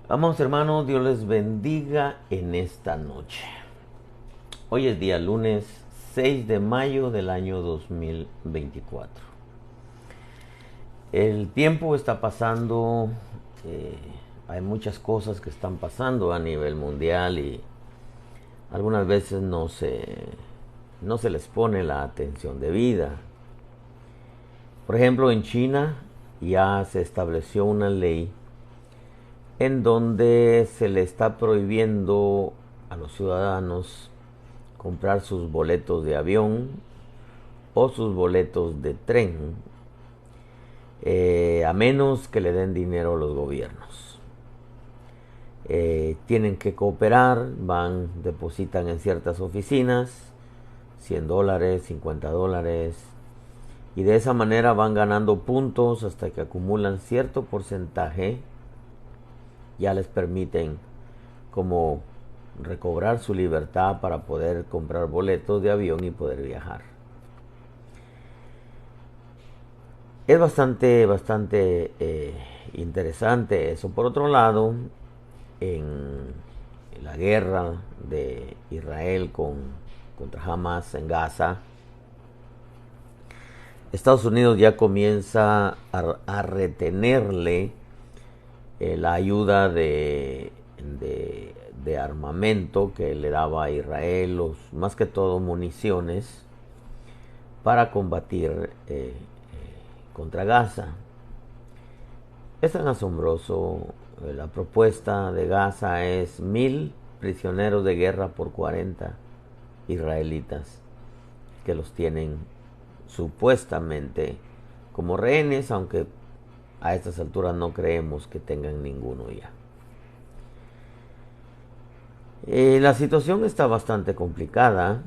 Amados hermanos, Dios les bendiga en esta noche. Hoy es día lunes 6 de mayo del año 2024. El tiempo está pasando, eh, hay muchas cosas que están pasando a nivel mundial y algunas veces no se les pone la atención debida. Por ejemplo, en China ya se estableció una ley en donde se le está prohibiendo a los ciudadanos comprar sus boletos de avión o sus boletos de tren, a menos que le den dinero a los gobiernos. Tienen que cooperar, depositan en ciertas oficinas $100, $50, y de esa manera van ganando puntos hasta que acumulan cierto porcentaje. Ya les permiten como recobrar su libertad para poder comprar boletos de avión y poder viajar. Es bastante interesante eso. Por otro lado, en la guerra de Israel contra Hamas en Gaza, Estados Unidos ya comienza a retenerle la ayuda de armamento que le daba a Israel, más que todo municiones, para combatir contra Gaza. Es tan asombroso. La propuesta de Gaza es 1,000 prisioneros de guerra por 40 israelitas que los tienen supuestamente como rehenes, aunque a estas alturas no creemos que tengan ninguno ya. La situación está bastante complicada.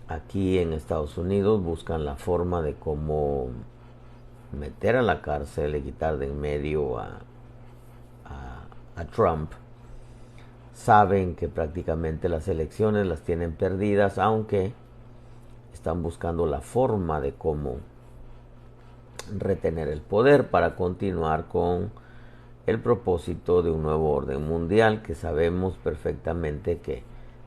Aquí en Estados Unidos buscan la forma de cómo meter a la cárcel y quitar de en medio a Trump. Saben que prácticamente las elecciones las tienen perdidas, aunque están buscando la forma de cómo retener el poder para continuar con el propósito de un nuevo orden mundial, que sabemos perfectamente que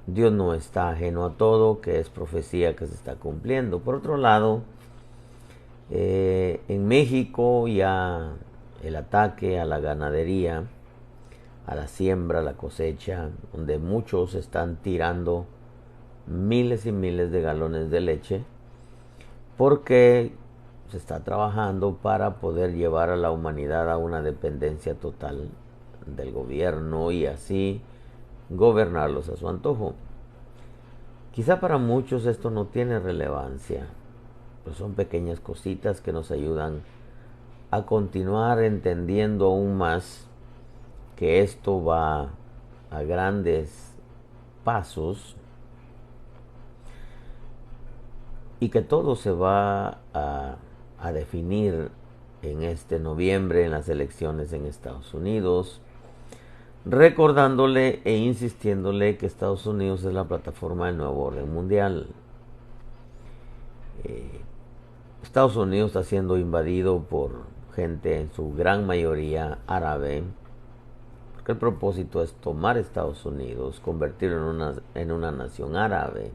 Dios no está ajeno a todo, que es profecía que se está cumpliendo. Por otro lado, en México ya el ataque a la ganadería, a la siembra, a la cosecha, donde muchos están tirando miles y miles de galones de leche, porque se está trabajando para poder llevar a la humanidad a una dependencia total del gobierno y así gobernarlos a su antojo. Quizá para muchos esto no tiene relevancia, pero son pequeñas cositas que nos ayudan a continuar entendiendo aún más que esto va a grandes pasos y que todo se va a definir en este noviembre en las elecciones en Estados Unidos, recordándole e insistiéndole que Estados Unidos es la plataforma del nuevo orden mundial. Estados Unidos está siendo invadido por gente en su gran mayoría árabe, porque el propósito es tomar Estados Unidos, convertirlo en una nación árabe.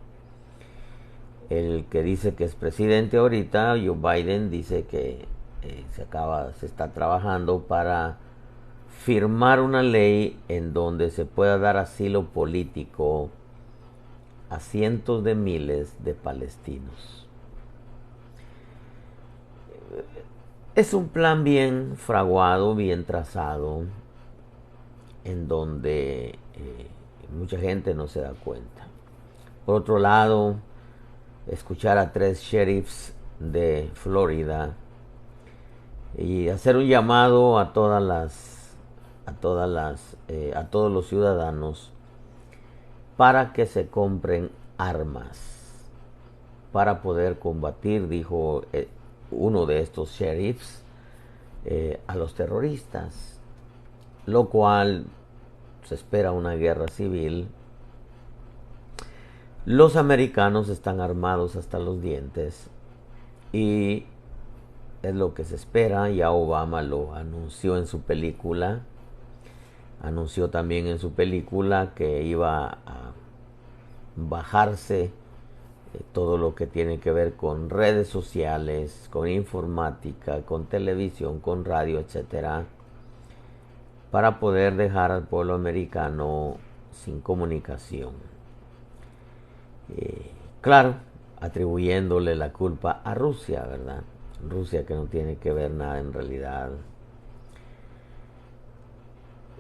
El que dice que es presidente ahorita, Joe Biden, dice que se está trabajando para firmar una ley en donde se pueda dar asilo político a cientos de miles de palestinos. Es un plan bien fraguado, bien trazado, en donde mucha gente no se da cuenta. Por otro lado, escuchar a 3 sheriffs de Florida y hacer un llamado a todos los ciudadanos para que se compren armas para poder combatir, dijo uno de estos sheriffs, a los terroristas, lo cual se espera una guerra civil. Los americanos están armados hasta los dientes y es lo que se espera. Ya Obama lo anunció en su película. Anunció también en su película que iba a bajarse todo lo que tiene que ver con redes sociales, con informática, con televisión, con radio, etcétera, para poder dejar al pueblo americano sin comunicación. Claro, atribuyéndole la culpa a Rusia, ¿verdad? Rusia, que no tiene que ver nada en realidad.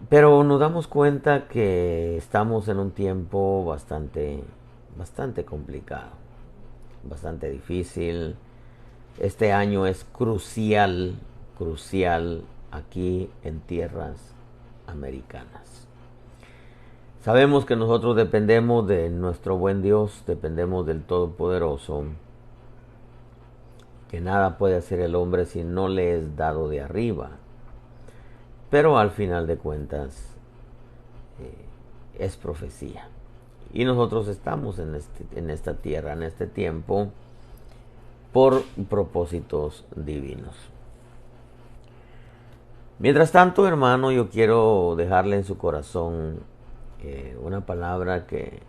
Pero nos damos cuenta que estamos en un tiempo bastante complicado, bastante difícil. Este año es crucial aquí en tierras americanas. Sabemos que nosotros dependemos de nuestro buen Dios, dependemos del Todopoderoso, que nada puede hacer el hombre si no le es dado de arriba. Pero al final de cuentas es profecía. Y nosotros estamos en esta tierra, en este tiempo, por propósitos divinos. Mientras tanto, hermano, yo quiero dejarle en su corazón una palabra que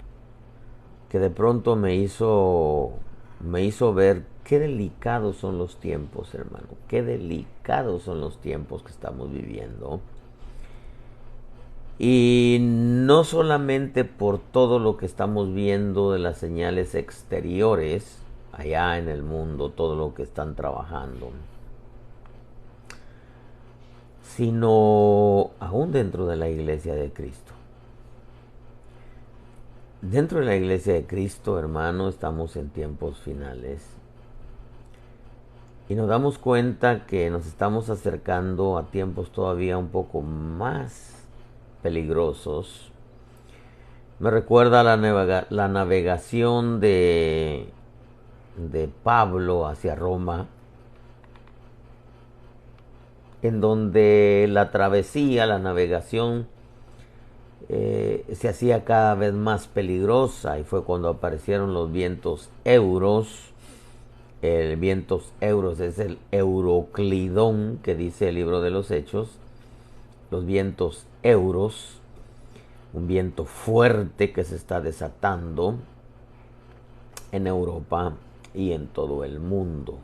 de pronto me hizo ver qué delicados son los tiempos, hermano. Qué delicados son los tiempos que estamos viviendo. Y no solamente por todo lo que estamos viendo de las señales exteriores allá en el mundo, todo lo que están trabajando, sino aún dentro de la iglesia de Cristo. Dentro de la iglesia de Cristo, hermano, estamos en tiempos finales. Y nos damos cuenta que nos estamos acercando a tiempos todavía un poco más peligrosos. Me recuerda la navegación de Pablo hacia Roma, en donde la travesía, la navegación, se hacía cada vez más peligrosa, y fue cuando aparecieron los vientos euros. El vientos euros es el Euroclidón, que dice el libro de los Hechos. Los vientos euros, un viento fuerte que se está desatando en Europa y en todo el mundo.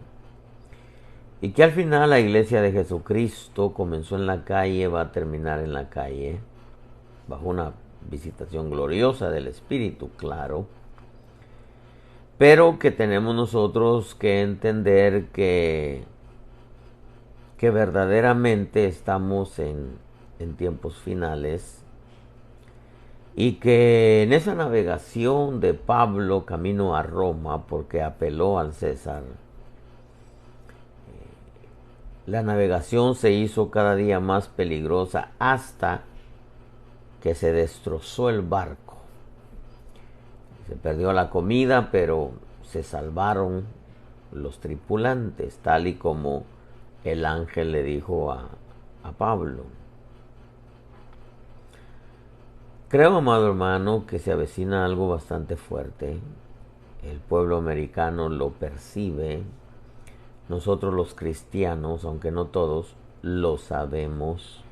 Y que al final la iglesia de Jesucristo comenzó en la calle, va a terminar en la calle, bajo una visitación gloriosa del Espíritu, claro. Pero que tenemos nosotros que entender que verdaderamente estamos en tiempos finales, y que en esa navegación de Pablo camino a Roma, porque apeló al César, la navegación se hizo cada día más peligrosa hasta que se destrozó el barco. Se perdió la comida, pero se salvaron los tripulantes, tal y como el ángel le dijo a Pablo. Creo, amado hermano, que se avecina algo bastante fuerte. El pueblo americano lo percibe. Nosotros los cristianos, aunque no todos, lo sabemos.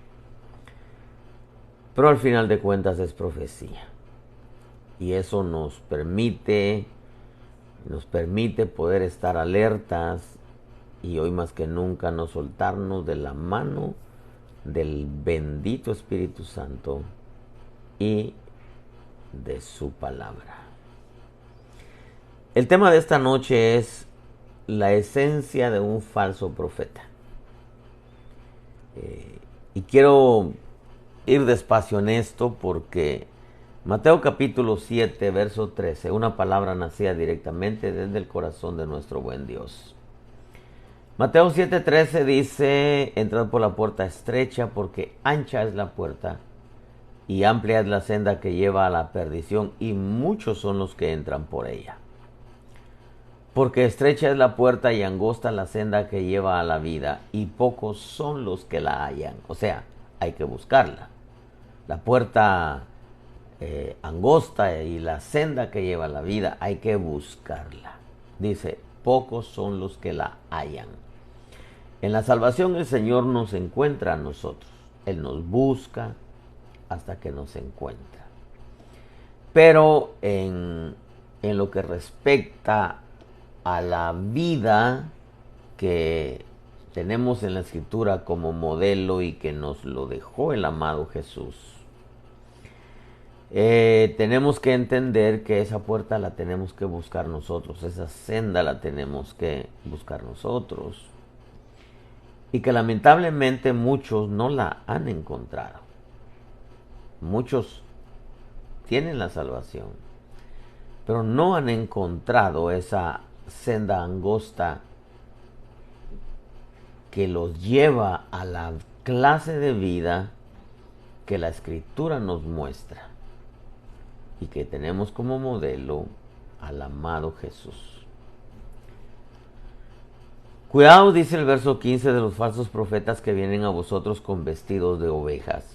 Pero al final de cuentas es profecía. Y eso nos permite poder estar alertas, y hoy más que nunca no soltarnos de la mano del bendito Espíritu Santo y de su palabra. El tema de esta noche es la esencia de un falso profeta. Y quiero ir despacio en esto, porque Mateo capítulo 7, verso 13, una palabra nacida directamente desde el corazón de nuestro buen Dios. Mateo 7:13 dice: entrad por la puerta estrecha, porque ancha es la puerta y amplia es la senda que lleva a la perdición, y muchos son los que entran por ella. Porque estrecha es la puerta y angosta la senda que lleva a la vida, y pocos son los que la hallan. O sea, hay que buscarla. La puerta angosta y la senda que lleva a la vida, hay que buscarla. Dice, pocos son los que la hallan. En la salvación el Señor nos encuentra a nosotros. Él nos busca, hasta que nos encuentra. Pero en lo que respecta a la vida que tenemos en la Escritura como modelo y que nos lo dejó el amado Jesús, tenemos que entender que esa puerta la tenemos que buscar nosotros, esa senda la tenemos que buscar nosotros, y que lamentablemente muchos no la han encontrado. Muchos tienen la salvación, pero no han encontrado esa senda angosta que los lleva a la clase de vida que la Escritura nos muestra y que tenemos como modelo al amado Jesús. Cuidado, dice el verso 15, de los falsos profetas que vienen a vosotros con vestidos de ovejas,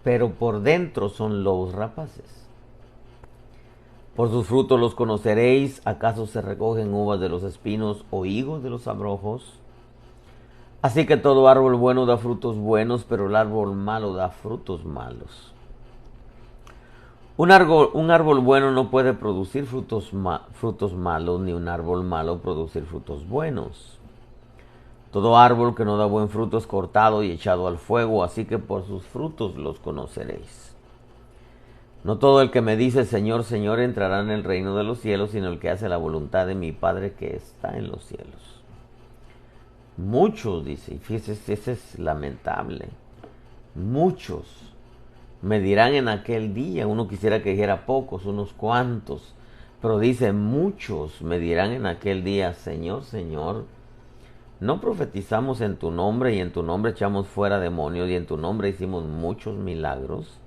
pero por dentro son lobos rapaces. Por sus frutos los conoceréis. ¿Acaso se recogen uvas de los espinos o higos de los abrojos? Así que todo árbol bueno da frutos buenos, pero el árbol malo da frutos malos. Un árbol bueno no puede producir frutos malos, ni un árbol malo producir frutos buenos. Todo árbol que no da buen fruto es cortado y echado al fuego, así que por sus frutos los conoceréis. No todo el que me dice Señor, Señor entrará en el reino de los cielos, sino el que hace la voluntad de mi Padre que está en los cielos. Muchos, dice, y fíjese, ese es lamentable, muchos me dirán en aquel día, uno quisiera que dijera pocos, unos cuantos, pero dice muchos me dirán en aquel día, Señor, Señor, ¿no profetizamos en tu nombre y en tu nombre echamos fuera demonios y en tu nombre hicimos muchos milagros?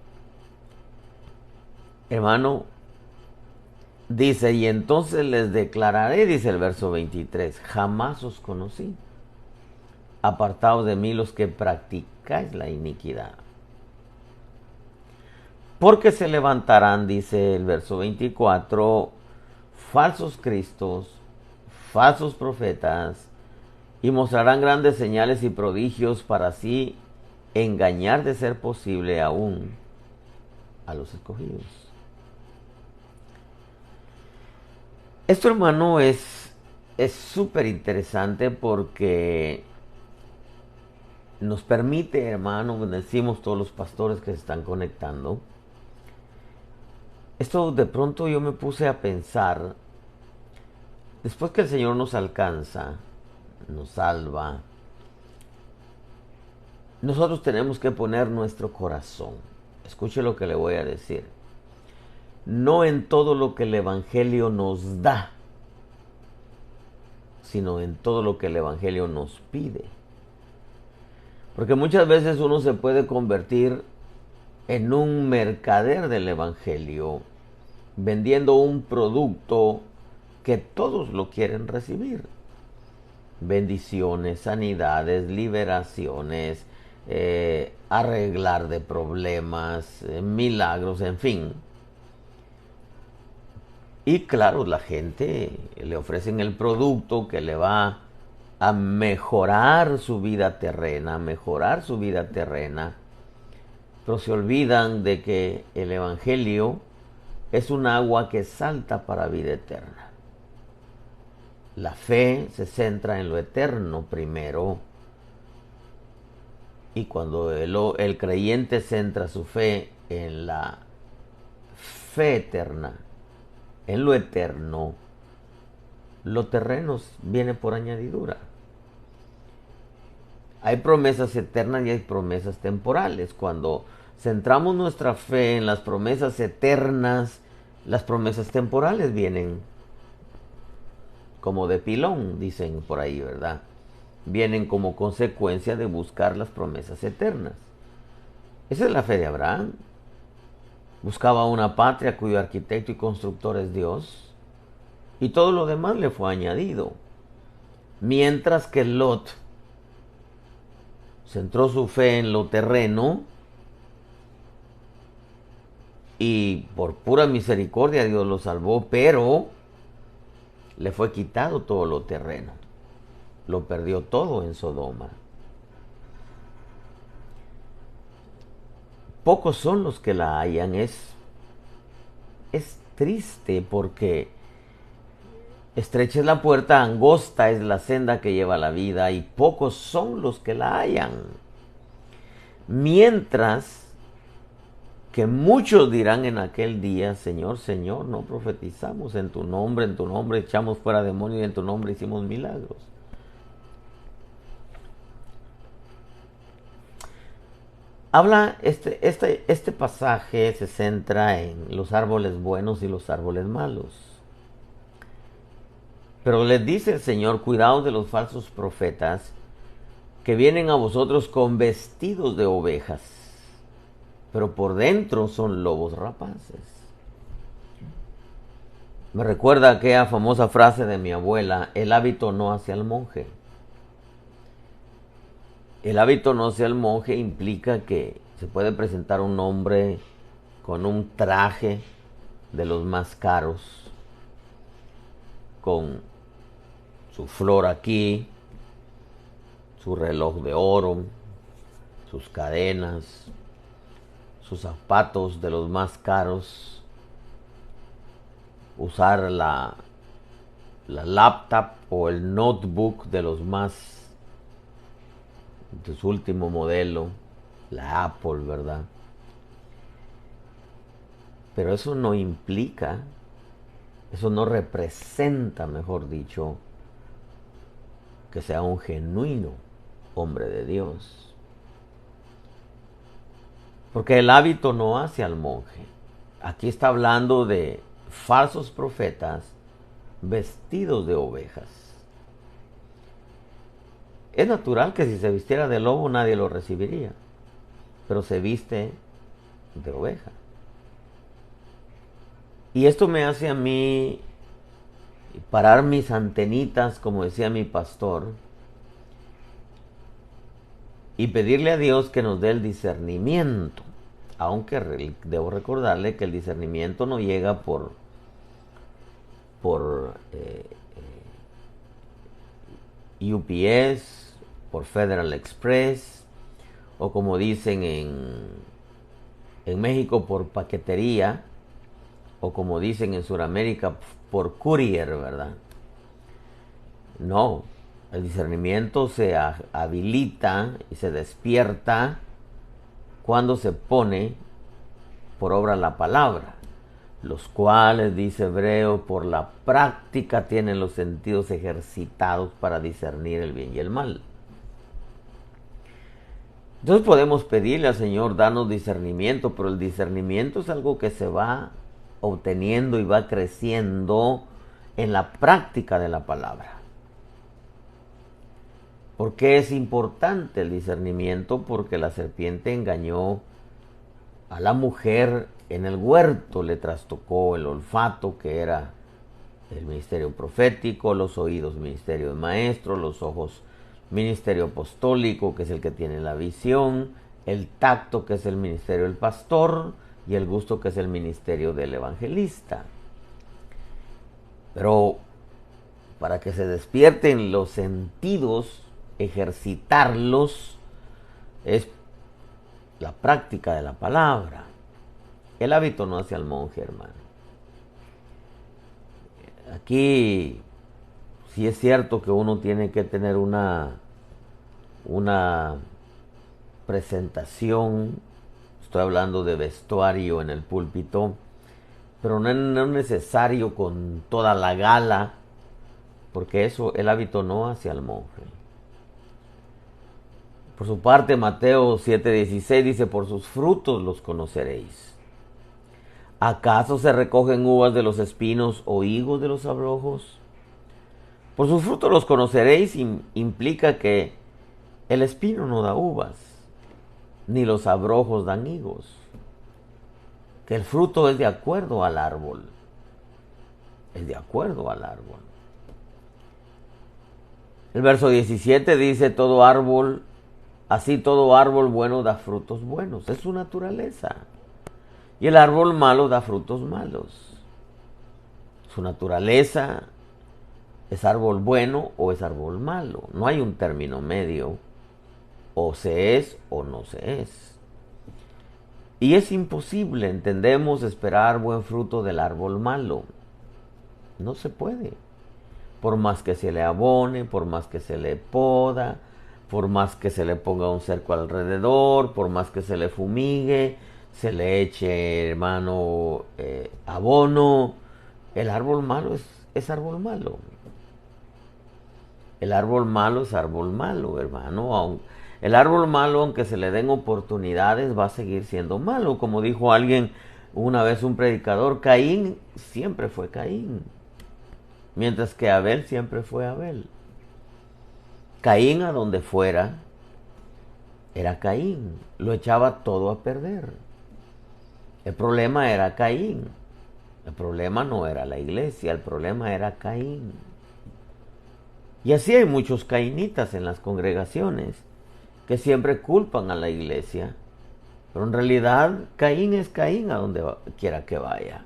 Hermano, dice, y entonces les declararé, dice el verso 23, jamás os conocí. Apartaos de mí los que practicáis la iniquidad. Porque se levantarán, dice el verso 24, falsos cristos, falsos profetas, y mostrarán grandes señales y prodigios para así engañar, de ser posible, aún a los escogidos. Esto, hermano, es súper interesante porque nos permite, hermano, decimos todos los pastores que se están conectando, esto de pronto yo me puse a pensar, después que el Señor nos alcanza, nos salva, nosotros tenemos que poner nuestro corazón. Escuche lo que le voy a decir. No en todo lo que el Evangelio nos da, sino en todo lo que el Evangelio nos pide. Porque muchas veces uno se puede convertir en un mercader del Evangelio, vendiendo un producto que todos lo quieren recibir. Bendiciones, sanidades, liberaciones, arreglar de problemas, milagros, en fin. Y claro, la gente le ofrecen el producto que le va a mejorar su vida terrena, pero se olvidan de que el Evangelio es un agua que salta para vida eterna. La fe se centra en lo eterno primero, y cuando el creyente centra su fe en la fe eterna, en lo eterno, lo terreno viene por añadidura. Hay promesas eternas y hay promesas temporales. Cuando centramos nuestra fe en las promesas eternas, las promesas temporales vienen como de pilón, dicen por ahí, ¿verdad? Vienen como consecuencia de buscar las promesas eternas. Esa es la fe de Abraham. Buscaba una patria cuyo arquitecto y constructor es Dios, y todo lo demás le fue añadido. Mientras que Lot centró su fe en lo terreno, y por pura misericordia Dios lo salvó, pero le fue quitado todo lo terreno. Lo perdió todo en Sodoma. pocos son los que la hallan. Es triste porque estrecha es la puerta, angosta es la senda que lleva a la vida y pocos son los que la hallan. Mientras que muchos dirán en aquel día, Señor, Señor, no profetizamos en tu nombre echamos fuera demonios y en tu nombre hicimos milagros. Este pasaje se centra en los árboles buenos y los árboles malos. Pero les dice el Señor, cuidaos de los falsos profetas que vienen a vosotros con vestidos de ovejas, pero por dentro son lobos rapaces. Me recuerda aquella famosa frase de mi abuela, el hábito no hace al monje. El hábito no hace al monje implica que se puede presentar un hombre con un traje de los más caros, con su flor aquí, su reloj de oro, sus cadenas, sus zapatos de los más caros, usar la laptop o el notebook de los más, de su último modelo, la Apple, ¿verdad? Pero eso no implica, eso no representa, mejor dicho, que sea un genuino hombre de Dios. Porque el hábito no hace al monje. Aquí está hablando de falsos profetas vestidos de ovejas. Es natural que si se vistiera de lobo nadie lo recibiría, pero se viste de oveja. Y esto me hace a mí parar mis antenitas, como decía mi pastor, y pedirle a Dios que nos dé el discernimiento. Aunque debo recordarle que el discernimiento no llega por UPS, por Federal Express, o como dicen en México, por paquetería, o como dicen en Sudamérica, por courier, ¿verdad? No, el discernimiento se habilita y se despierta cuando se pone por obra la palabra, los cuales, dice Hebreo, por la práctica tienen los sentidos ejercitados para discernir el bien y el mal. Entonces podemos pedirle al Señor, danos discernimiento, pero el discernimiento es algo que se va obteniendo y va creciendo en la práctica de la palabra. ¿Por qué es importante el discernimiento? Porque la serpiente engañó a la mujer en el huerto, le trastocó el olfato, que era el ministerio profético, los oídos, ministerio de maestro, los ojos, ministerio apostólico, que es el que tiene la visión, el tacto, que es el ministerio del pastor, y el gusto, que es el ministerio del evangelista. Pero para que se despierten los sentidos, ejercitarlos, es la práctica de la palabra. El hábito no hace al monje, hermano. Aquí sí es cierto que uno tiene que tener una presentación, estoy hablando de vestuario en el púlpito, pero no es necesario con toda la gala, porque eso, el hábito no hace al monje. Por su parte, Mateo 7:16 dice, por sus frutos los conoceréis. ¿Acaso se recogen uvas de los espinos o higos de los abrojos? Por sus frutos los conoceréis implica que el espino no da uvas, ni los abrojos dan higos. Que el fruto es de acuerdo al árbol. Es de acuerdo al árbol. El verso 17 dice, todo árbol bueno da frutos buenos. Es su naturaleza. Y el árbol malo da frutos malos. Su naturaleza es árbol bueno o es árbol malo. No hay un término medio. O se es o no se es. Y es imposible, entendemos, esperar buen fruto del árbol malo. No se puede. Por más que se le abone, por más que se le poda, por más que se le ponga un cerco alrededor, por más que se le fumigue, se le eche, hermano, abono, el árbol malo es árbol malo. El árbol malo es árbol malo, hermano. El árbol malo, aunque se le den oportunidades, va a seguir siendo malo. Como dijo alguien una vez, un predicador, Caín siempre fue Caín, mientras que Abel siempre fue Abel. Caín, a donde fuera, era Caín. Lo echaba todo a perder. El problema era Caín. El problema no era la iglesia, el problema era Caín. Y así hay muchos caínitas en las congregaciones que siempre culpan a la iglesia. Pero en realidad Caín es Caín a donde quiera que vaya.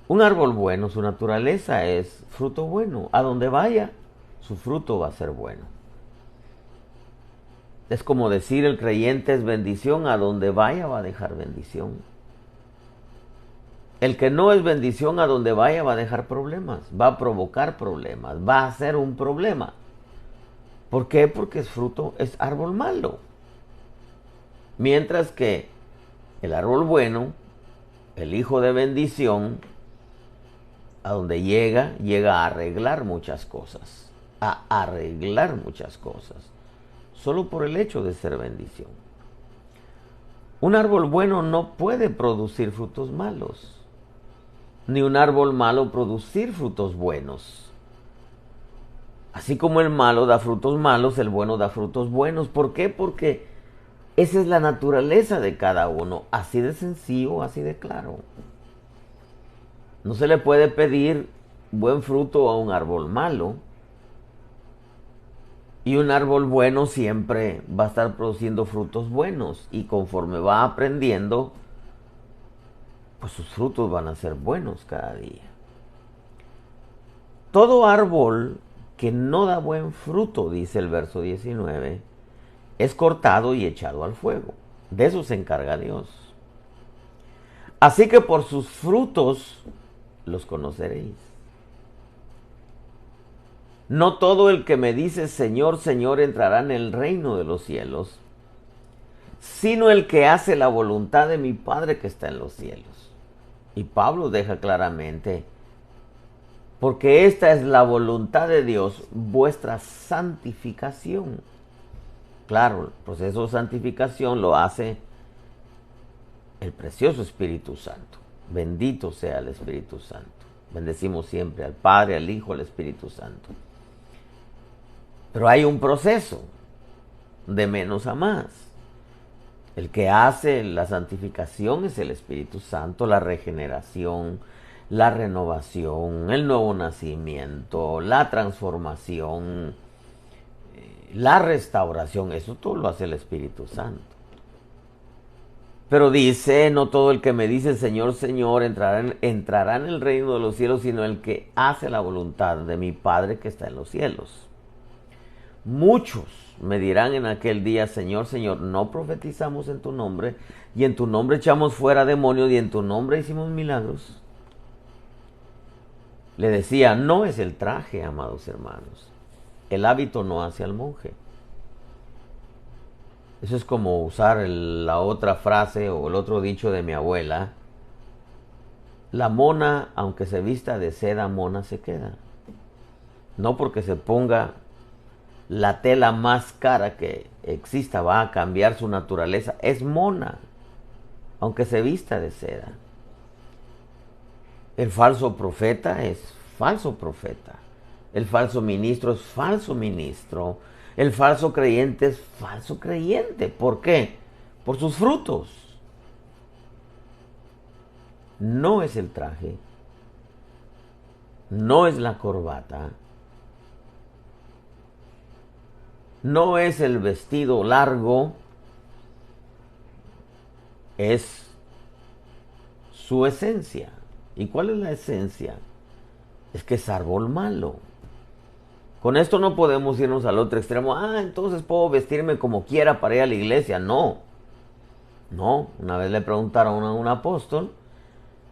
Un árbol bueno, su naturaleza es fruto bueno. A donde vaya, su fruto va a ser bueno. Es como decir, el creyente es bendición, a donde vaya va a dejar bendición. El que no es bendición, a donde vaya va a dejar problemas, va a provocar problemas, va a ser un problema. ¿Por qué? Porque es árbol malo. Mientras que el árbol bueno, el hijo de bendición, a donde llega a arreglar muchas cosas. A arreglar muchas cosas. Solo por el hecho de ser bendición. Un árbol bueno no puede producir frutos malos. Ni un árbol malo producir frutos buenos. Así como el malo da frutos malos, el bueno da frutos buenos. ¿Por qué? Porque esa es la naturaleza de cada uno. Así de sencillo, así de claro. No se le puede pedir buen fruto a un árbol malo. Y un árbol bueno siempre va a estar produciendo frutos buenos. Y conforme va aprendiendo, pues sus frutos van a ser buenos cada día. Todo árbol que no da buen fruto, dice el verso 19, es cortado y echado al fuego. De eso se encarga Dios. Así que por sus frutos los conoceréis. No todo el que me dice Señor, Señor entrará en el reino de los cielos, sino el que hace la voluntad de mi Padre que está en los cielos. Y Pablo deja claramente, porque esta es la voluntad de Dios, vuestra santificación. Claro, el proceso de santificación lo hace el precioso Espíritu Santo. Bendito sea el Espíritu Santo. Bendecimos siempre al Padre, al Hijo, al Espíritu Santo. Pero hay un proceso de menos a más. El que hace la santificación es el Espíritu Santo, la regeneración, la renovación, el nuevo nacimiento, la transformación, la restauración. Eso todo lo hace el Espíritu Santo. Pero dice, no todo el que me dice Señor, Señor entrará en el reino de los cielos, sino el que hace la voluntad de mi Padre que está en los cielos. Muchos me dirán en aquel día, Señor, Señor, no profetizamos en tu nombre, y en tu nombre echamos fuera demonios, y en tu nombre hicimos milagros. Le decía, no es el traje, amados hermanos. El hábito no hace al monje. Eso es como usar la otra frase o el otro dicho de mi abuela. La mona, aunque se vista de seda, mona se queda. No porque se ponga la tela más cara que exista va a cambiar su naturaleza. Es mona, aunque se vista de seda. El falso profeta es falso profeta. El falso ministro es falso ministro. El falso creyente es falso creyente. ¿Por qué? Por sus frutos. No es el traje. No es la corbata. No es el vestido largo. Es su esencia. ¿Y cuál es la esencia? Es que es árbol malo. Con esto no podemos irnos al otro extremo. Entonces puedo vestirme como quiera para ir a la iglesia. No. No, una vez le preguntaron a un apóstol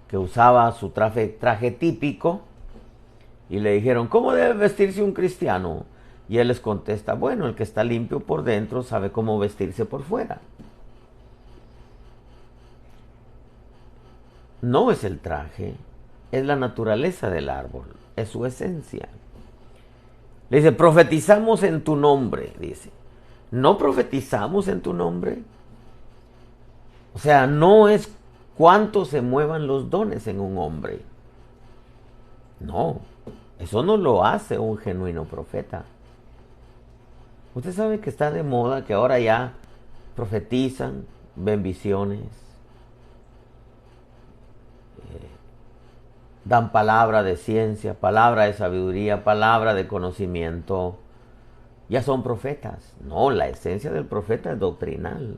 que usaba su traje típico y le dijeron, ¿cómo debe vestirse un cristiano? Y él les contesta, bueno, el que está limpio por dentro sabe cómo vestirse por fuera. No es el traje, es la naturaleza del árbol, es su esencia. Le dice, profetizamos en tu nombre, dice. ¿No profetizamos en tu nombre? O sea, no es cuánto se muevan los dones en un hombre. No, eso no lo hace un genuino profeta. Usted sabe que está de moda que ahora ya profetizan, ven visiones, dan palabra de ciencia, palabra de sabiduría, palabra de conocimiento. Ya son profetas. No, la esencia del profeta es doctrinal.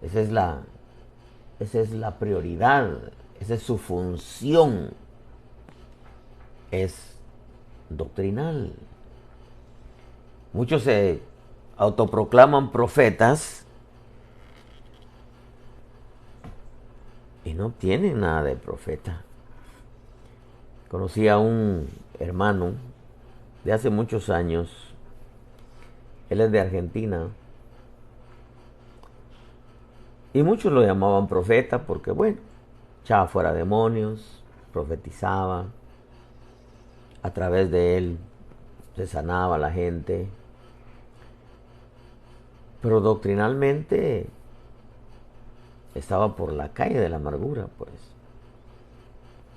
Esa es la prioridad, esa es su función. Es doctrinal. Muchos se autoproclaman profetas y no tienen nada de profeta. Conocí a un hermano de hace muchos años. Él es de Argentina. Y muchos lo llamaban profeta porque, bueno, echaba fuera demonios, profetizaba. A través de él se sanaba la gente. Pero doctrinalmente estaba por la calle de la amargura, pues.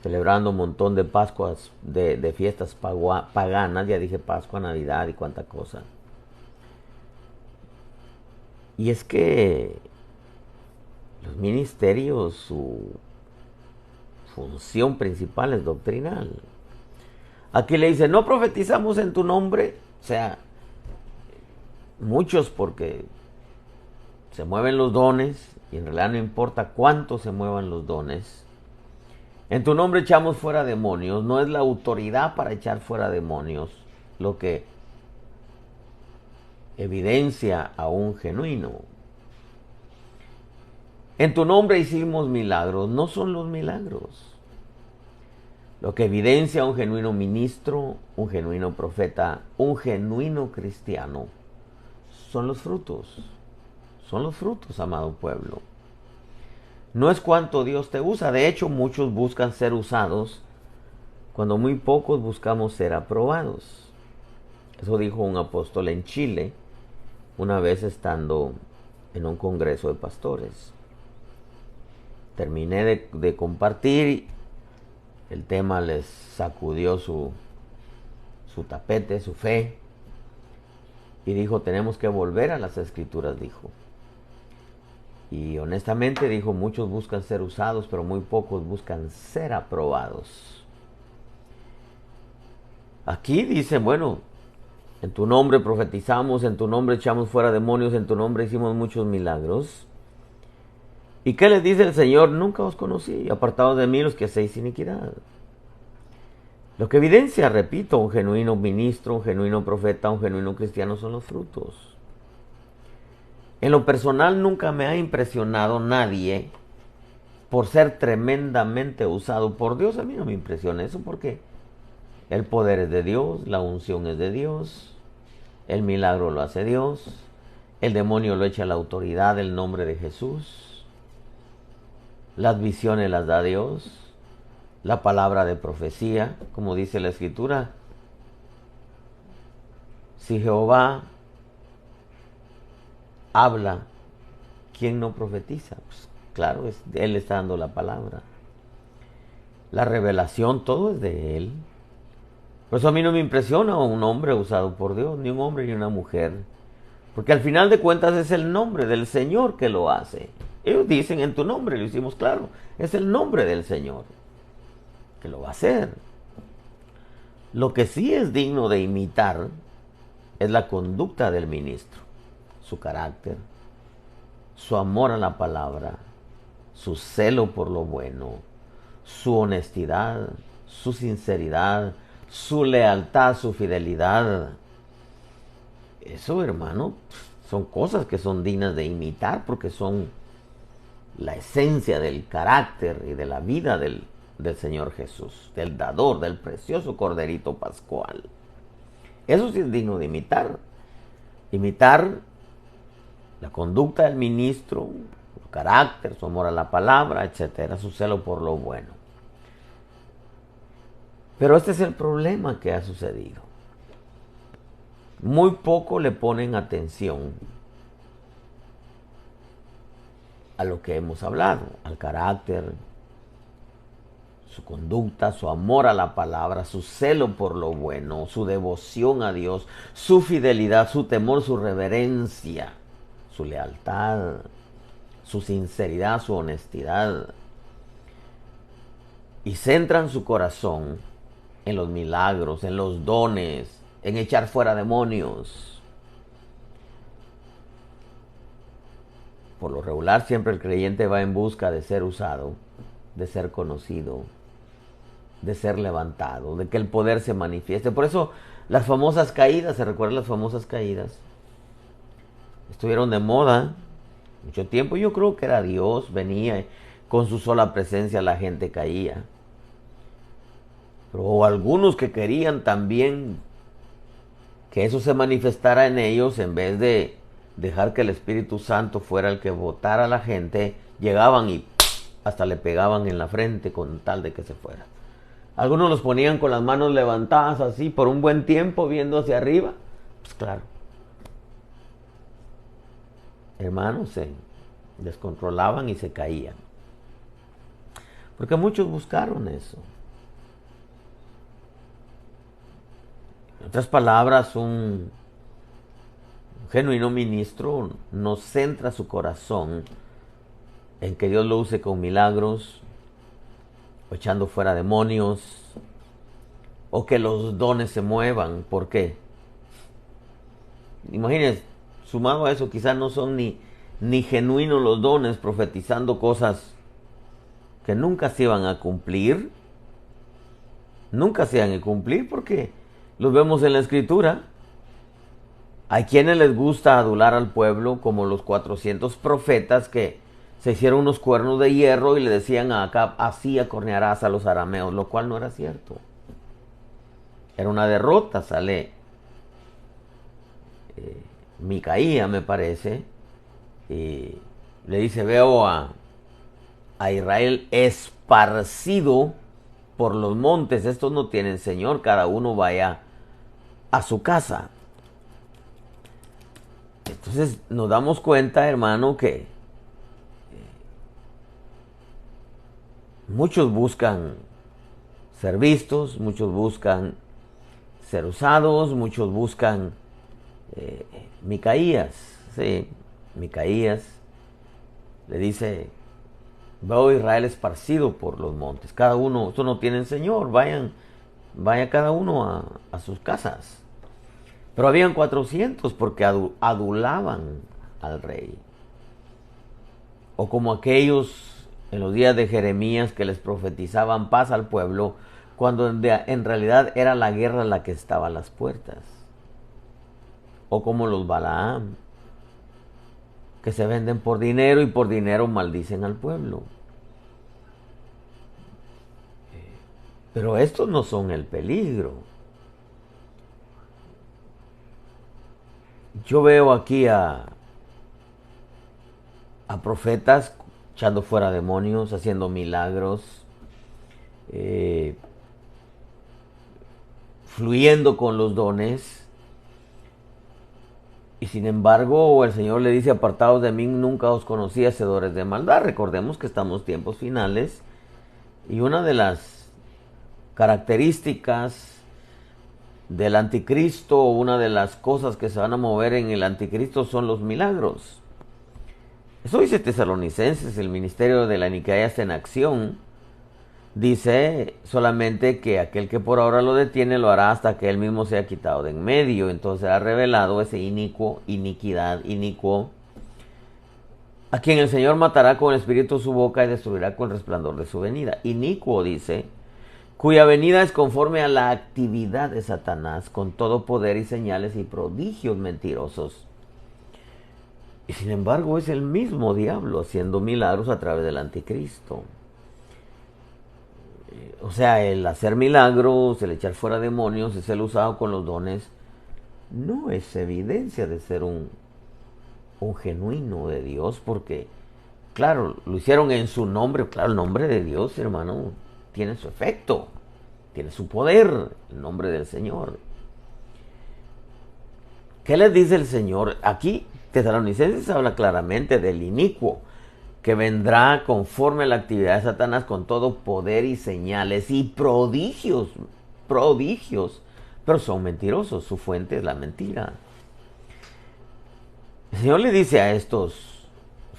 Celebrando un montón de Pascuas, de fiestas paganas, ya dije Pascua, Navidad y cuánta cosa. Y es que los ministerios, su función principal es doctrinal. Aquí le dice, no profetizamos en tu nombre, o sea, muchos porque se mueven los dones, y en realidad no importa cuánto se muevan los dones. En tu nombre echamos fuera demonios, no es la autoridad para echar fuera demonios lo que evidencia a un genuino. En tu nombre hicimos milagros, no son los milagros. Lo que evidencia a un genuino ministro, un genuino profeta, un genuino cristiano, son los frutos. Son los frutos, amado pueblo. No es cuánto Dios te usa. De hecho, muchos buscan ser usados cuando muy pocos buscamos ser aprobados. Eso dijo un apóstol en Chile una vez estando en un congreso de pastores. Terminé de compartir, el tema les sacudió su tapete, su fe, y dijo, tenemos que volver a las escrituras, dijo. Y honestamente dijo, muchos buscan ser usados, pero muy pocos buscan ser aprobados. Aquí dice, bueno, en tu nombre profetizamos, en tu nombre echamos fuera demonios, en tu nombre hicimos muchos milagros. ¿Y qué les dice el Señor? Nunca os conocí, apartados de mí los que hacéis iniquidad. Lo que evidencia, repito, un genuino ministro, un genuino profeta, un genuino cristiano son los frutos. En lo personal nunca me ha impresionado nadie por ser tremendamente usado por Dios. A mí no me impresiona eso porque el poder es de Dios, la unción es de Dios, el milagro lo hace Dios, el demonio lo echa a la autoridad del nombre de Jesús, las visiones las da Dios, la palabra de profecía, como dice la Escritura. Si Jehová habla, ¿quién no profetiza? Pues claro, Él está dando la palabra. La revelación, todo es de Él. Por eso a mí no me impresiona un hombre usado por Dios, ni un hombre ni una mujer. Porque al final de cuentas es el nombre del Señor que lo hace. Ellos dicen en tu nombre, lo hicimos claro. Es el nombre del Señor que lo va a hacer. Lo que sí es digno de imitar es la conducta del ministro, su carácter, su amor a la palabra, su celo por lo bueno, su honestidad, su sinceridad, su lealtad, su fidelidad. Eso, hermano, son cosas que son dignas de imitar porque son la esencia del carácter y de la vida del Señor Jesús, del dador, del precioso corderito pascual. Eso sí es digno de imitar. Imitar la conducta del ministro, su carácter, su amor a la palabra, etcétera, su celo por lo bueno. Pero este es el problema que ha sucedido. Muy poco le ponen atención a lo que hemos hablado, al carácter, su conducta, su amor a la palabra, su celo por lo bueno, su devoción a Dios, su fidelidad, su temor, su reverencia, su lealtad, su sinceridad, su honestidad. Y centran su corazón en los milagros, en los dones, en echar fuera demonios. Por lo regular siempre el creyente va en busca de ser usado, de ser conocido, de ser levantado, de que el poder se manifieste. Por eso las famosas caídas, ¿se recuerdan las famosas caídas? Estuvieron de moda mucho tiempo. Yo creo que era Dios, venía con su sola presencia, la gente caía. Pero algunos que querían también que eso se manifestara en ellos, en vez de dejar que el Espíritu Santo fuera el que votara a la gente, llegaban y hasta le pegaban en la frente con tal de que se fuera. Algunos los ponían con las manos levantadas así por un buen tiempo viendo hacia arriba. Pues claro, hermanos, se descontrolaban y se caían. Porque muchos buscaron eso. En otras palabras, un genuino ministro no centra su corazón en que Dios lo use con milagros, o echando fuera demonios, o que los dones se muevan. ¿Por qué? Imagínense, sumado a eso, quizás no son ni genuinos los dones, profetizando cosas que nunca se iban a cumplir. Nunca se van a cumplir porque los vemos en la Escritura. Hay quienes les gusta adular al pueblo, como los 400 profetas que se hicieron unos cuernos de hierro y le decían a Acab, así acornearás a los arameos, lo cual no era cierto. Era una derrota. Sale Micaía, me parece, y le dice, veo a Israel esparcido por los montes, estos no tienen señor, cada uno vaya a su casa. Entonces nos damos cuenta, hermano, que muchos buscan ser vistos, muchos buscan ser usados, muchos buscan Micaías, sí, Micaías le dice, veo a Israel esparcido por los montes, cada uno, estos no tienen señor, vaya cada uno a sus casas. Pero habían 400 porque adulaban al rey. O como aquellos en los días de Jeremías que les profetizaban paz al pueblo, cuando en realidad era la guerra la que estaba a las puertas. O como los Balaam, que se venden por dinero y por dinero maldicen al pueblo. Pero estos no son el peligro. Yo veo aquí a profetas echando fuera demonios, haciendo milagros, fluyendo con los dones. Y sin embargo, el Señor le dice, apartados de mí, nunca os conocí, hacedores de maldad. Recordemos que estamos en tiempos finales. Y una de las características del anticristo, una de las cosas que se van a mover en el anticristo son los milagros. Eso dice Tesalonicenses, el ministerio de la iniquidad está en acción. Dice solamente que aquel que por ahora lo detiene lo hará hasta que él mismo sea quitado de en medio. Entonces será revelado ese inicuo, a quien el Señor matará con el espíritu de su boca y destruirá con el resplandor de su venida. Inicuo, dice, cuya venida es conforme a la actividad de Satanás, con todo poder y señales y prodigios mentirosos, Y sin embargo es el mismo diablo haciendo milagros a través del anticristo. O sea, el hacer milagros, el echar fuera demonios, es el usado con los dones, no es evidencia de ser un genuino de Dios, porque, claro, lo hicieron en su nombre. Claro, el nombre de Dios, hermano, tiene su efecto, tiene su poder, el nombre del Señor. ¿Qué les dice el Señor? Aquí, Tesalonicenses habla claramente del inicuo, que vendrá conforme a la actividad de Satanás con todo poder y señales y prodigios, prodigios, pero son mentirosos, su fuente es la mentira. El Señor le dice a estos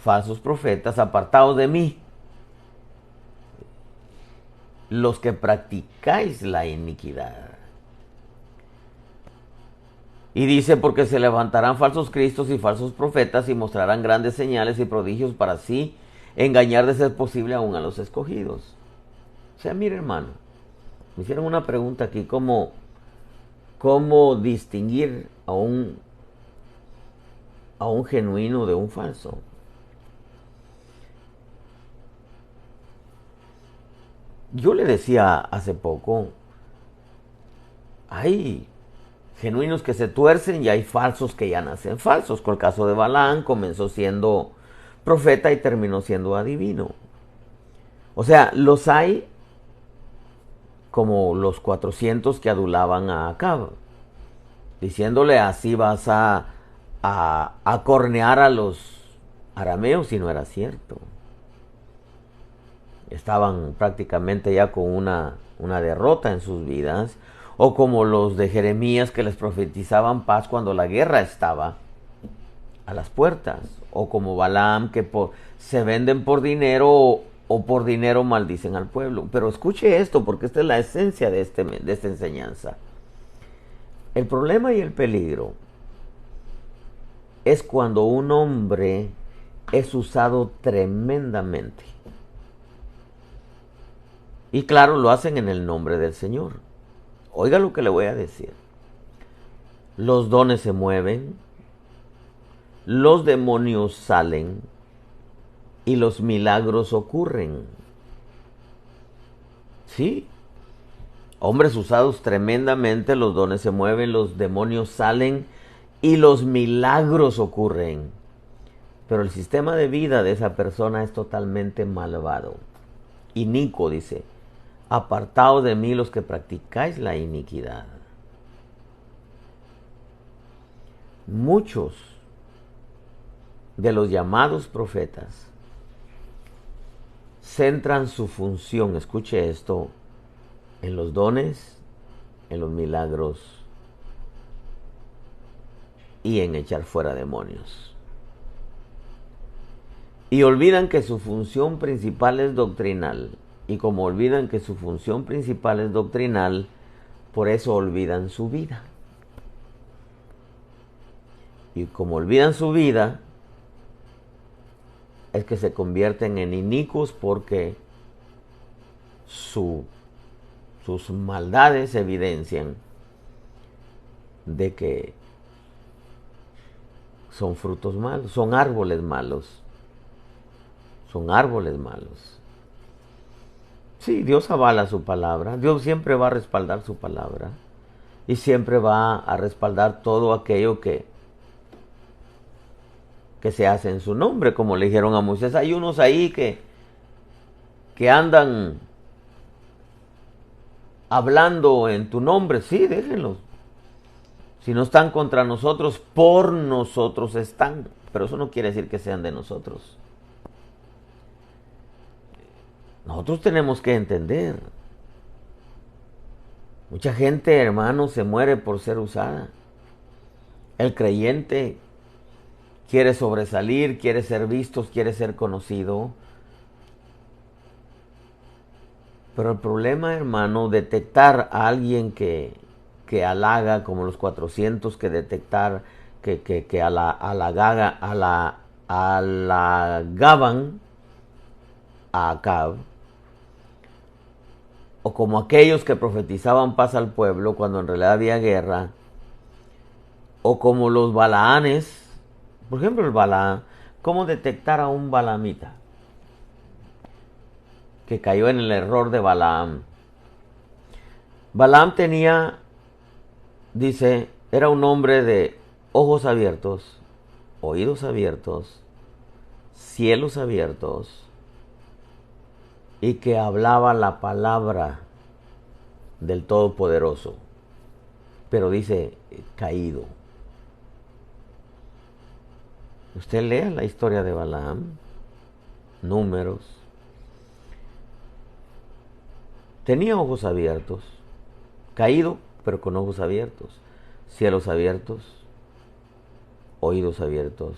falsos profetas: apartaos de mí, los que practicáis la iniquidad. Y dice: porque se levantarán falsos cristos y falsos profetas y mostrarán grandes señales y prodigios para así engañar, de ser posible, aún a los escogidos. O sea, mire, hermano, me hicieron una pregunta aquí: ¿cómo distinguir a un genuino de un falso? Yo le decía hace poco, hay genuinos que se tuercen y hay falsos que ya nacen falsos. Con el caso de Balaam, comenzó siendo profeta y terminó siendo adivino. O sea, los hay como los 400 que adulaban a Acab, diciéndole: así vas a cornear a los arameos, y no era cierto. Estaban prácticamente ya con una derrota en sus vidas. O como los de Jeremías, que les profetizaban paz cuando la guerra estaba a las puertas. O como Balaam, que se venden por dinero, o por dinero maldicen al pueblo. Pero escuche esto, porque esta es la esencia de esta enseñanza. El problema y el peligro es cuando un hombre es usado tremendamente. Y claro, lo hacen en el nombre del Señor. Oiga lo que le voy a decir. Los dones se mueven, los demonios salen y los milagros ocurren. Sí. Hombres usados tremendamente, los dones se mueven, los demonios salen y los milagros ocurren. Pero el sistema de vida de esa persona es totalmente malvado. Inicuo, dice: apartaos de mí, los que practicáis la iniquidad. Muchos de los llamados profetas centran su función, escuche esto, en los dones, en los milagros y en echar fuera demonios. Y olvidan que su función principal es doctrinal. Y como olvidan que su función principal es doctrinal, por eso olvidan su vida. Y como olvidan su vida, es que se convierten en inicuos, porque sus maldades evidencian de que son frutos malos, son árboles malos. Son árboles malos. Sí, Dios avala su palabra. Dios siempre va a respaldar su palabra. Y siempre va a respaldar todo aquello que se hace en su nombre. Como le dijeron a Moisés: hay unos ahí que andan hablando en tu nombre. Sí, déjenlos. Si no están contra nosotros, por nosotros están. Pero eso no quiere decir que sean de nosotros. Nosotros tenemos que entender. Mucha gente, hermano, se muere por ser usada. El creyente quiere sobresalir, quiere ser visto, quiere ser conocido. Pero el problema, hermano, detectar a alguien que halaga, como los 400 que detectar, que halagaban a Acab, o como aquellos que profetizaban paz al pueblo cuando en realidad había guerra, o como los balaanes Por ejemplo, el Balaam. ¿Cómo detectar a un balamita que cayó en el error de Balaam? Balaam tenía, dice, era un hombre de ojos abiertos, oídos abiertos, cielos abiertos, y que hablaba la palabra del Todopoderoso. Pero dice, caído. Usted lea la historia de Balaam, Números. Tenía ojos abiertos, caído, pero con ojos abiertos, cielos abiertos, oídos abiertos.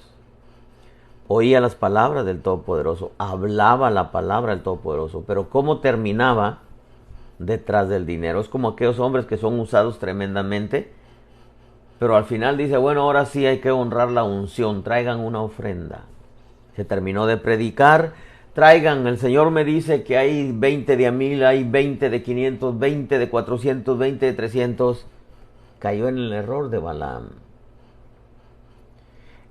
Oía las palabras del Todopoderoso, hablaba la palabra del Todopoderoso, pero ¿cómo terminaba? Detrás del dinero. Es como aquellos hombres que son usados tremendamente, pero al final dice, bueno, ahora sí hay que honrar la unción, traigan una ofrenda. Se terminó de predicar, traigan, el Señor me dice que hay 20 de 1,000, hay 20 de 500, 20 de 400, 20 de 300. Cayó en el error de Balaam.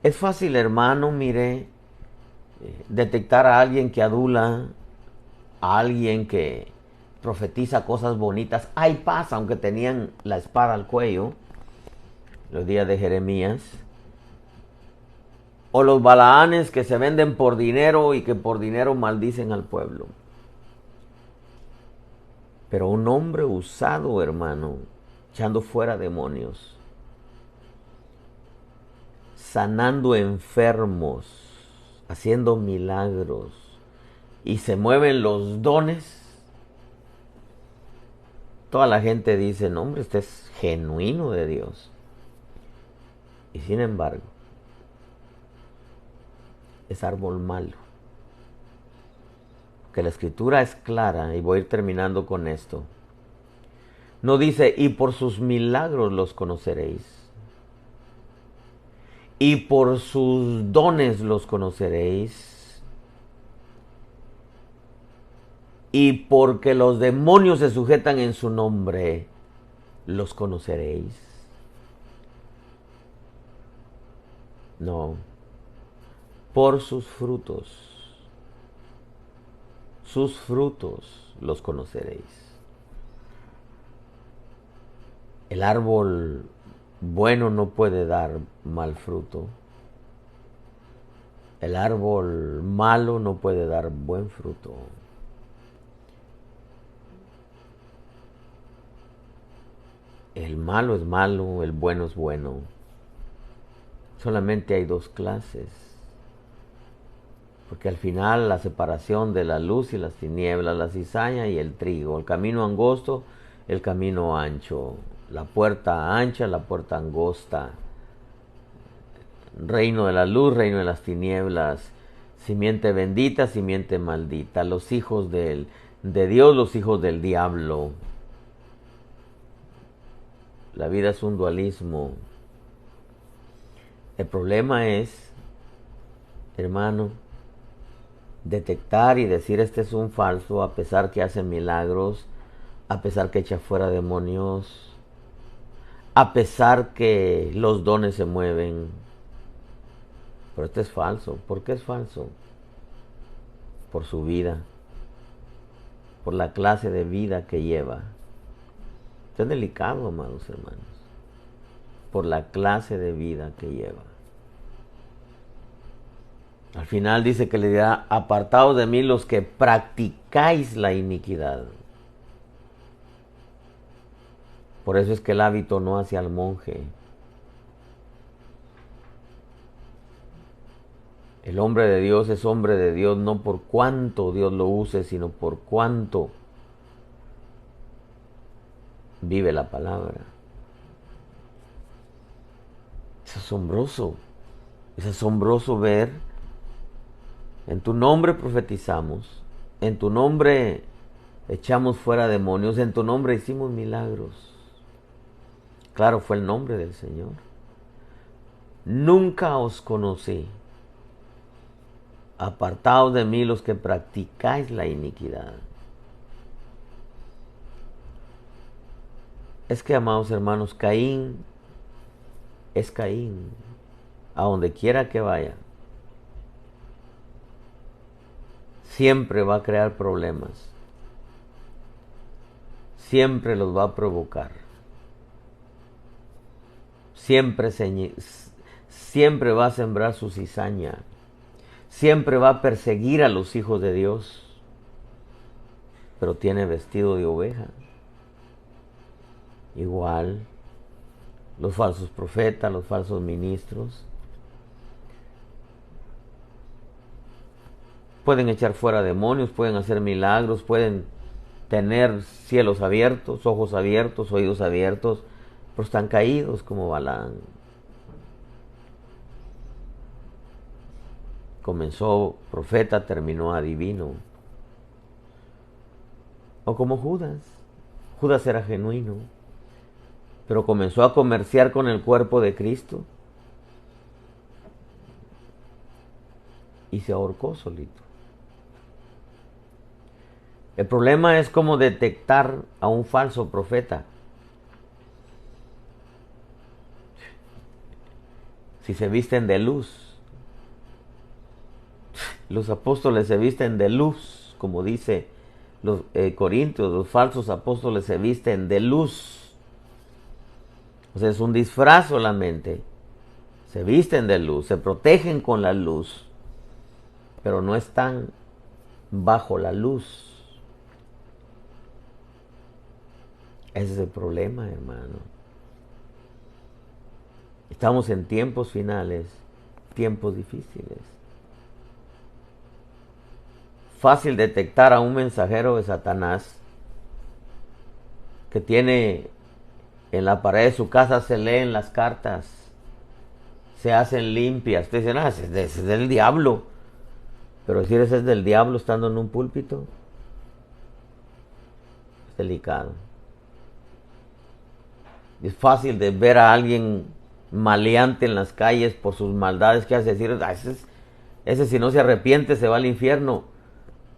Es fácil, hermano, mire, detectar a alguien que adula, a alguien que profetiza cosas bonitas. Hay paz, aunque tenían la espada al cuello, los días de Jeremías. O los balaanes que se venden por dinero y que por dinero maldicen al pueblo. Pero un hombre usado, hermano, echando fuera demonios, sanando enfermos, haciendo milagros, y se mueven los dones, toda la gente dice, no hombre, este es genuino de Dios. Y sin embargo, es árbol malo. Que la escritura es clara, y voy a ir terminando con esto. No dice, y por sus milagros los conoceréis, y por sus dones los conoceréis, y porque los demonios se sujetan en su nombre, los conoceréis. No, por sus frutos los conoceréis. El árbol bueno no puede dar mal fruto. El árbol malo no puede dar buen fruto. El malo es malo, el bueno es bueno. Solamente hay dos clases. Porque al final la separación de la luz y las tinieblas, la cizaña y el trigo, el camino angosto, el camino ancho, la puerta ancha, la puerta angosta, reino de la luz, reino de las tinieblas, simiente bendita, simiente maldita, los hijos de Dios, los hijos del diablo. La vida es un dualismo. El problema es, hermano, detectar y decir este es un falso, a pesar que hace milagros, a pesar que echa fuera demonios, a pesar que los dones se mueven. Pero este es falso. ¿Por qué es falso? Por su vida, por la clase de vida que lleva. Esto es delicado, amados hermanos, por la clase de vida que lleva. Al final dice que le dirá, apartaos de mí los que practicáis la iniquidad. Por eso es que el hábito no hace al monje. El hombre de Dios es hombre de Dios no por cuánto Dios lo use, sino por cuánto vive la palabra. Es asombroso ver, en tu nombre profetizamos, en tu nombre echamos fuera demonios, en tu nombre hicimos milagros. Claro, fue el nombre del Señor. Nunca os conocí. Apartaos de mí los que practicáis la iniquidad. Es que, amados hermanos, Caín es Caín. a donde quiera que vaya, siempre va a crear problemas, siempre los va a provocar, siempre va a sembrar su cizaña, siempre va a perseguir a los hijos de Dios, pero tiene vestido de oveja. Igual los falsos profetas, los falsos ministros, pueden echar fuera demonios, pueden hacer milagros, pueden tener cielos abiertos, ojos abiertos, oídos abiertos, pero están caídos como Balaam. Comenzó profeta, terminó adivino. O como Judas. Judas era genuino, pero comenzó a comerciar con el cuerpo de Cristo y se ahorcó solito. El problema es cómo detectar a un falso profeta. Si se visten de luz. Los apóstoles se visten de luz, como dice los Corintios, los falsos apóstoles se visten de luz. O sea, es un disfraz solamente. Se visten de luz, se protegen con la luz, pero no están bajo la luz. Ese es el problema, hermano. Estamos en tiempos finales, tiempos difíciles. Fácil detectar a un mensajero de Satanás que tiene en la pared de su casa, se leen las cartas, se hacen limpias. Ustedes dicen, ese es del diablo. Pero decir ese es del diablo estando en un púlpito es delicado. Es fácil de ver a alguien maleante en las calles por sus maldades que hace, decir, ese si no se arrepiente se va al infierno.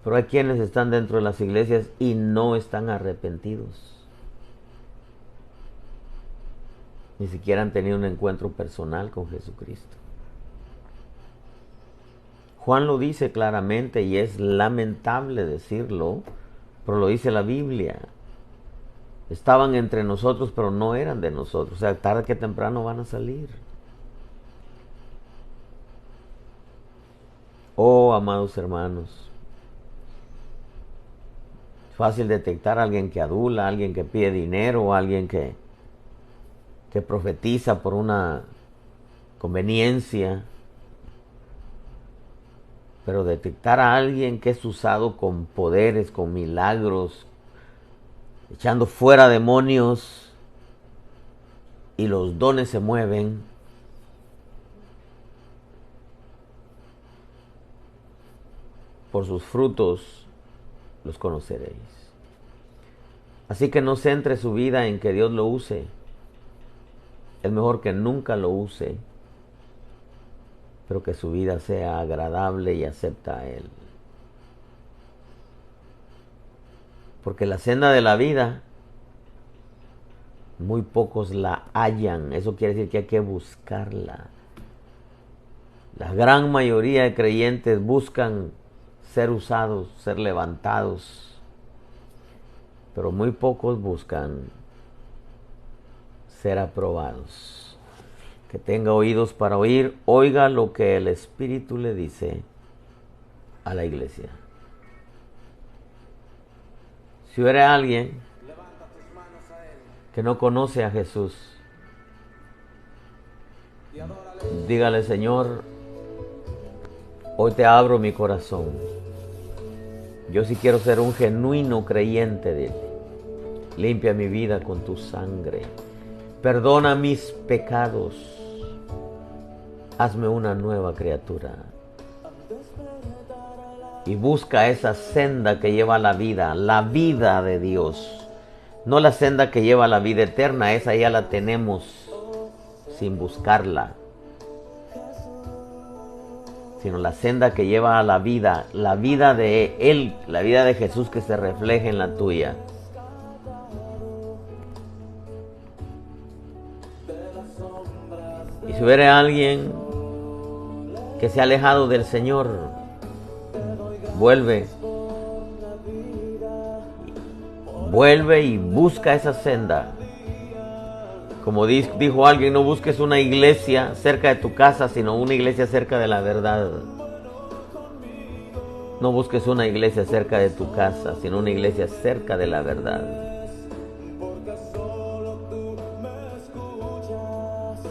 Pero hay quienes están dentro de las iglesias y no están arrepentidos. Ni siquiera han tenido un encuentro personal con Jesucristo. Juan lo dice claramente y es lamentable decirlo, pero lo dice la Biblia. Estaban entre nosotros, pero no eran de nosotros. O sea, tarde que temprano van a salir. Oh, amados hermanos, es fácil detectar a alguien que adula, a alguien que pide dinero, a alguien que profetiza por una conveniencia. Pero detectar a alguien que es usado con poderes, con milagros, echando fuera demonios y los dones se mueven, por sus frutos los conoceréis. Así que no centre su vida en que Dios lo use. Es mejor que nunca lo use, pero que su vida sea agradable y acepta a Él. Porque la senda de la vida, muy pocos la hallan. Eso quiere decir que hay que buscarla. La gran mayoría de creyentes buscan ser usados, ser levantados, pero muy pocos buscan ser aprobados. Que tenga oídos para oír, oiga lo que el Espíritu le dice a la iglesia. Si hubiera alguien que no conoce a Jesús, dígale: Señor, hoy te abro mi corazón. Yo sí quiero ser un genuino creyente de Él. Limpia mi vida con tu sangre. Perdona mis pecados. Hazme una nueva criatura. Y busca esa senda que lleva a la vida de Dios. No la senda que lleva a la vida eterna, esa ya la tenemos sin buscarla. Sino la senda que lleva a la vida de Él, la vida de Jesús que se refleje en la tuya. Y si hubiera alguien que se ha alejado del Señor. Vuelve y busca esa senda. Como dijo alguien, no busques una iglesia cerca de tu casa, sino una iglesia cerca de la verdad. No busques una iglesia cerca de tu casa, sino una iglesia cerca de la verdad.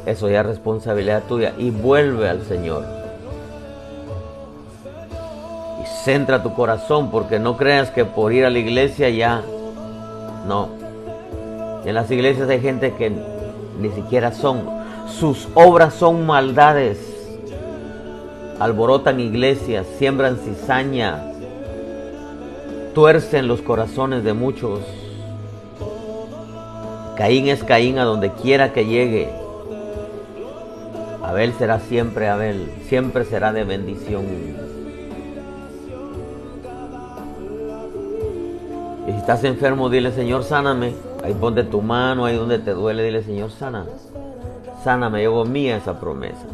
Eso ya es responsabilidad tuya. Y vuelve al Señor. Y centra tu corazón, porque no creas que por ir a la iglesia ya. No. En las iglesias hay gente que ni siquiera sus obras son maldades. Alborotan iglesias, siembran cizaña, tuercen los corazones de muchos. Caín es Caín a donde quiera que llegue. Abel será siempre Abel, siempre será de bendición. Y si estás enfermo, dile: Señor, sáname. Ahí ponte tu mano, ahí donde te duele, dile: Señor, sana. Sáname, yo hago mía esa promesa.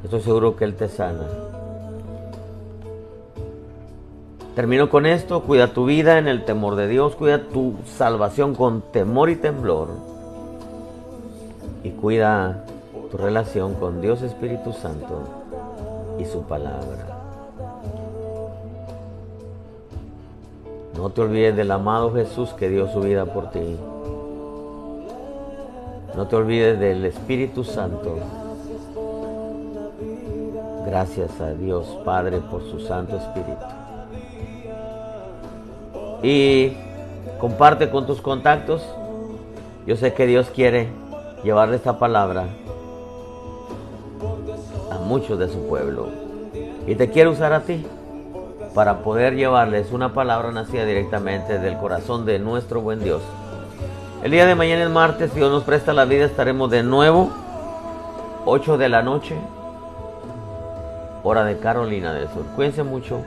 Estoy seguro que Él te sana. Termino con esto. Cuida tu vida en el temor de Dios. Cuida tu salvación con temor y temblor. Y cuida tu relación con Dios Espíritu Santo y su palabra. No te olvides del amado Jesús que dio su vida por ti. No te olvides del Espíritu Santo. Gracias a Dios Padre por su Santo Espíritu. Y comparte con tus contactos. Yo sé que Dios quiere llevarle esta palabra a muchos de su pueblo. Y te quiere usar a ti para poder llevarles una palabra nacida directamente del corazón de nuestro buen Dios. El día de mañana es martes, si Dios nos presta la vida, estaremos de nuevo 8 de la noche, hora de Carolina del Sur. Cuídense mucho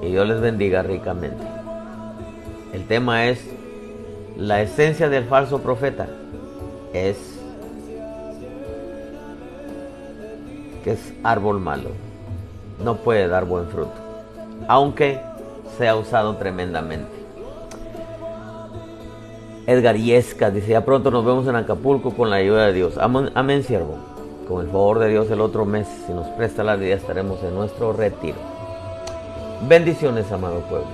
y Dios les bendiga ricamente. El tema es: la esencia del falso profeta es que es árbol malo. No puede dar buen fruto, aunque sea usado tremendamente. Edgar Yesca dice: ya pronto nos vemos en Acapulco con la ayuda de Dios. Amén, siervo. Con el favor de Dios, el otro mes, si nos presta la vida, estaremos en nuestro retiro. Bendiciones, amado pueblo.